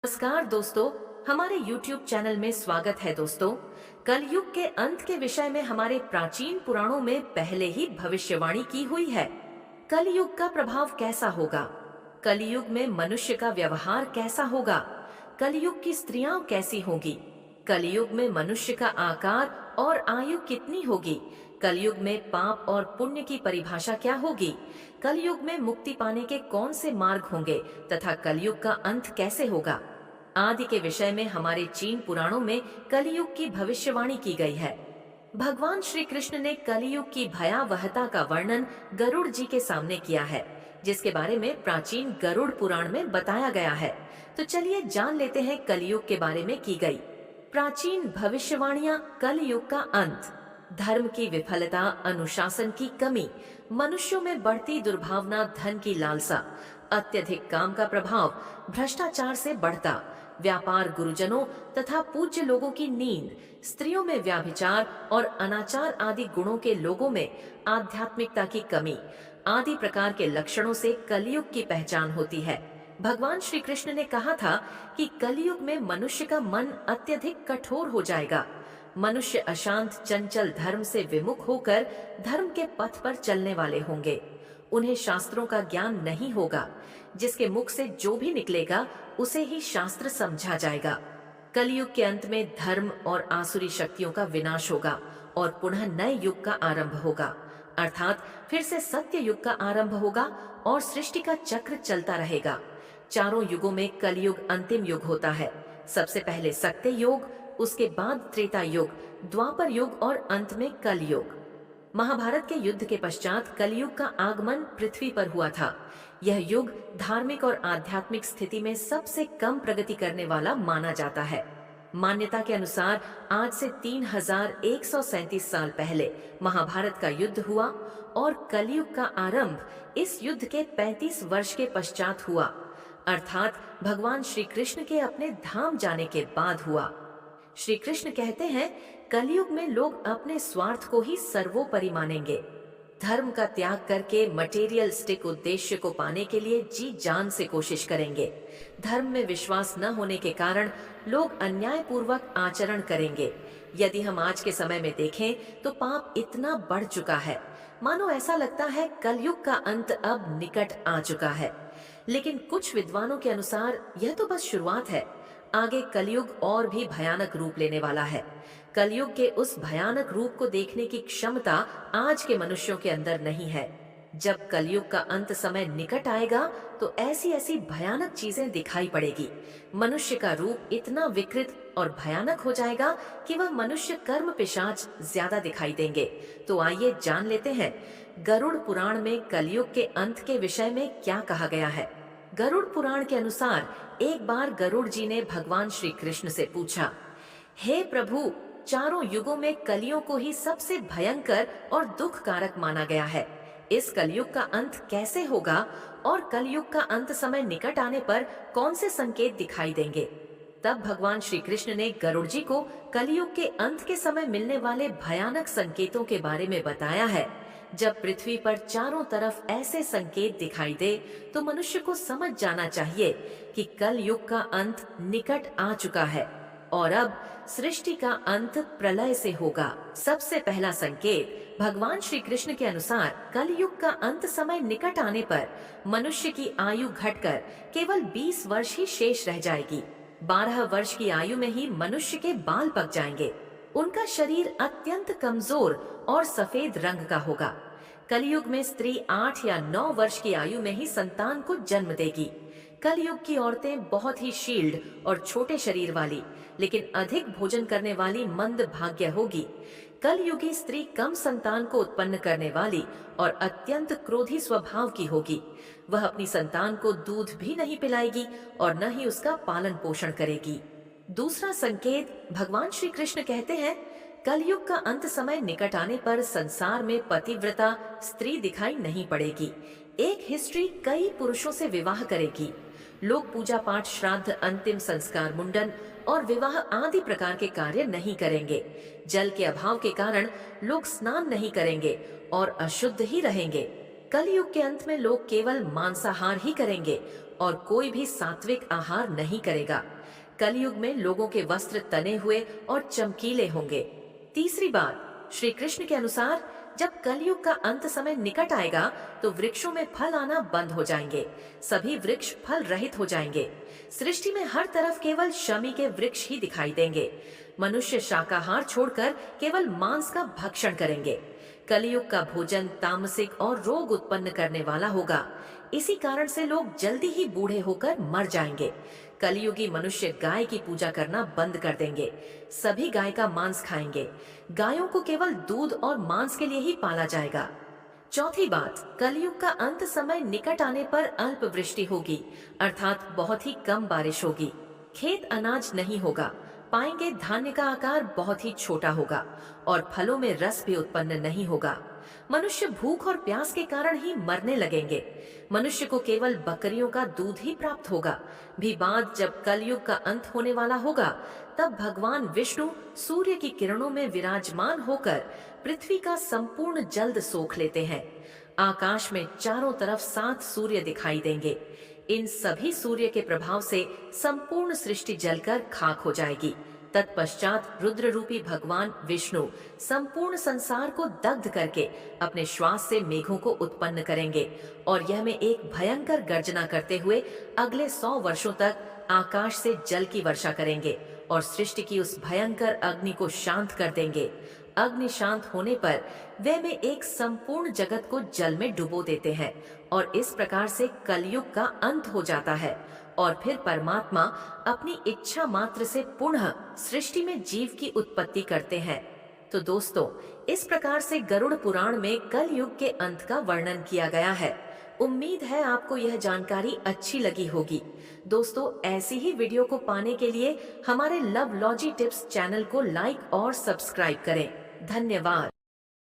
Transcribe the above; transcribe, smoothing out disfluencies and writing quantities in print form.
नमस्कार दोस्तों, हमारे YouTube चैनल में स्वागत है दोस्तों। कलयुग के अंत के विषय में हमारे प्राचीन पुराणों में पहले ही भविष्यवाणी की हुई है। कलयुग का प्रभाव कैसा होगा? कलयुग में मनुष्य का व्यवहार कैसा होगा? कलयुग की स्त्रियां कैसी होगी? कलयुग में मनुष्य का आकार और आयु कितनी होगी? कलयुग में पाप और पुण्य की परिभाषा क्या होगी? कलयुग में मुक्ति पाने के कौन से मार्ग होंगे तथा कलयुग का अंत कैसे होगा आदि के विषय में हमारे चीन पुराणों में कलयुग की भविष्यवाणी की गई है। भगवान श्री कृष्ण ने कलयुग की भयावहता का वर्णन गरुड़ जी के सामने किया है, जिसके बारे में प्राचीन गरुड़ पुराण में बताया गया है। तो चलिए जान लेते हैं कलयुग के बारे में की गई प्राचीन भविष्यवाणियां। कलयुग का अंत। धर्म की विफलता, अनुशासन की कमी, मनुष्यों में बढ़ती दुर्भावना, धन की लालसा, अत्यधिक काम का प्रभाव, भ्रष्टाचार से बढ़ता व्यापार, गुरुजनों तथा पूज्य लोगों की नींद, स्त्रियों में व्याभिचार और अनाचार आदि गुणों के लोगों में आध्यात्मिकता की कमी आदि प्रकार के लक्षणों से कलयुग की पहचान होती है। भगवान श्री कृष्ण ने कहा था कि कलयुग में मनुष्य का मन अत्यधिक कठोर हो जाएगा। मनुष्य अशांत, चंचल, धर्म से विमुख होकर धर्म के पथ पर चलने वाले होंगे। उन्हें शास्त्रों का ज्ञान नहीं होगा। जिसके मुख से जो भी निकलेगा उसे ही शास्त्र समझा जाएगा। कलयुग के अंत में धर्म और आसुरी शक्तियों का विनाश होगा और पुनः नए युग का आरंभ होगा, अर्थात फिर से सत्य युग का आरंभ होगा और सृष्टि का चक्र चलता रहेगा। चारों युगों में कलयुग अंतिम युग होता है। सबसे पहले सत्य युग, उसके बाद त्रेता युग, द्वापर युग और अंत में कलयुग। महाभारत के युद्ध के पश्चात कलयुग का आगमन पृथ्वी पर हुआ था। यह युग धार्मिक और आध्यात्मिक स्थिति में सबसे कम प्रगति करने वाला माना जाता है। मान्यता के अनुसार आज से 3137 साल पहले महाभारत का युद्ध हुआ और कलयुग का आरंभ इस युद्ध के 35 वर्ष के पश्चात हुआ, अर्थात भगवान श्री कृष्ण के अपने धाम जाने के बाद हुआ। श्री कृष्ण कहते हैं, कलयुग में लोग अपने स्वार्थ को ही सर्वोपरि मानेंगे। धर्म का त्याग करके मटेरियलिस्टिक उद्देश्य को पाने के लिए जी जान से कोशिश करेंगे। धर्म में विश्वास न होने के कारण लोग अन्यायपूर्वक आचरण करेंगे। यदि हम आज के समय में देखें तो पाप इतना बढ़ चुका है, मानो ऐसा लगता है कलयुग का अंत अब निकट आ चुका है। लेकिन कुछ विद्वानों के अनुसार यह तो बस शुरुआत है। आगे कलयुग और भी भयानक रूप लेने वाला है। कलयुग के उस भयानक रूप को देखने की क्षमता आज के मनुष्यों के अंदर नहीं है। जब कलयुग का अंत समय निकट आएगा तो ऐसी ऐसी भयानक चीजें दिखाई पड़ेगी। मनुष्य का रूप इतना विकृत और भयानक हो जाएगा कि वह मनुष्य कर्म पिशाच ज्यादा दिखाई देंगे। तो आइए जान लेते हैं गरुड़ पुराण में कलयुग के अंत के विषय में क्या कहा गया है। गरुड़ पुराण के अनुसार एक बार गरुड़ जी ने भगवान श्री कृष्ण से पूछा, हे प्रभु, चारों युगों में कलियों को ही सबसे भयंकर और दुख कारक माना गया है। इस कलयुग का अंत कैसे होगा और कलयुग का अंत समय निकट आने पर कौन से संकेत दिखाई देंगे? तब भगवान श्री कृष्ण ने गरुड़ जी को कलयुग के अंत के समय मिलने वाले भयानक संकेतों के बारे में बताया है। जब पृथ्वी पर चारों तरफ ऐसे संकेत दिखाई दे तो मनुष्य को समझ जाना चाहिए कि कल युग का अंत निकट आ चुका है और अब सृष्टि का अंत प्रलय से होगा। सबसे पहला संकेत भगवान श्री कृष्ण के अनुसार कलयुग का अंत समय निकट आने पर मनुष्य की आयु घटकर केवल 20 वर्ष ही शेष रह जाएगी। 12 वर्ष की आयु में ही मनुष्य के बाल पक जाएंगे। उनका शरीर अत्यंत कमजोर और सफेद रंग का होगा। कलयुग में स्त्री 8 या 9 वर्ष की आयु में ही संतान को जन्म देगी। कलयुग की औरतें बहुत ही शील्ड और छोटे शरीर वाली लेकिन अधिक भोजन करने वाली मंद भाग्य होगी। कलयुगी स्त्री कम संतान को उत्पन्न करने वाली और अत्यंत क्रोधी स्वभाव की होगी। वह अपनी संतान को दूध भी नहीं पिलाएगी और न ही उसका पालन पोषण करेगी। दूसरा संकेत भगवान श्री कृष्ण कहते हैं, कलयुग का अंत समय निकट आने पर संसार में पतिव्रता स्त्री दिखाई नहीं पड़ेगी। एक हिस्ट्री कई पुरुषों से विवाह करेगी। लोग पूजा पाठ, श्राद्ध, अंतिम संस्कार, मुंडन और विवाह आदि प्रकार के कार्य नहीं करेंगे। जल के अभाव के कारण लोग स्नान नहीं करेंगे और अशुद्ध ही रहेंगे। कलयुग के अंत में लोग केवल मांसाहार ही करेंगे और कोई भी सात्विक आहार नहीं करेगा। कलयुग में लोगों के वस्त्र तने हुए और चमकीले होंगे। तीसरी बात, श्री कृष्ण के अनुसार जब कलयुग का अंत समय निकट आएगा तो वृक्षों में फल आना बंद हो जाएंगे, सभी वृक्ष फल रहित हो जाएंगे। सृष्टि में हर तरफ केवल शमी के वृक्ष ही दिखाई देंगे। मनुष्य शाकाहार छोड़कर केवल मांस का भक्षण करेंगे। कलयुग का भोजन तामसिक और रोग उत्पन्न करने वाला होगा। इसी कारण से लोग जल्दी ही बूढ़े होकर मर जाएंगे। कलयुगी मनुष्य गाय की पूजा करना बंद कर देंगे, सभी गाय का मांस खाएंगे। गायों को केवल दूध और मांस के लिए ही पाला जाएगा। चौथी बात, कलयुग का अंत समय निकट आने पर अल्प वृष्टि होगी, अर्थात बहुत ही कम बारिश होगी। खेत अनाज नहीं होगा, पाएंगे धान्य का आकार बहुत ही छोटा होगा और फलों में रस भी उत्पन्न नहीं होगा। मनुष्य भूख और प्यास के कारण ही मरने लगेंगे। मनुष्य को केवल बकरियों का दूध ही प्राप्त होगा। भी बाद जब कलयुग का अंत होने वाला होगा, तब भगवान विष्णु सूर्य की किरणों में विराजमान होकर पृथ्वी का संपूर्ण जल सोख लेते हैं। आकाश में चारों तरफ 7 सूर्य दिखाई देंगे। इन सभी सूर्य के प्रभाव से संपूर्ण सृष्टि जलकर खाक हो जाएगी। तत्पश्चात रुद्र रूपी भगवान विष्णु संपूर्ण संसार को दग्ध करके अपने श्वास से मेघों को उत्पन्न करेंगे और यह में एक भयंकर गर्जना करते हुए अगले 100 वर्षों तक आकाश से जल की वर्षा करेंगे और सृष्टि की उस भयंकर अग्नि को शांत कर देंगे। अग्नि शांत होने पर वे में एक संपूर्ण जगत को जल में डुबो देते हैं और इस प्रकार से कलयुग का अंत हो जाता है और फिर परमात्मा अपनी इच्छा मात्र से पुनः सृष्टि में जीव की उत्पत्ति करते हैं। तो दोस्तों, इस प्रकार से गरुड़ पुराण में कलयुग के अंत का वर्णन किया गया है। उम्मीद है आपको यह जानकारी अच्छी लगी होगी। दोस्तों, ऐसी ही वीडियो को पाने के लिए हमारे लव लॉजी टिप्स चैनल को लाइक और सब्सक्राइब करें। धन्यवाद।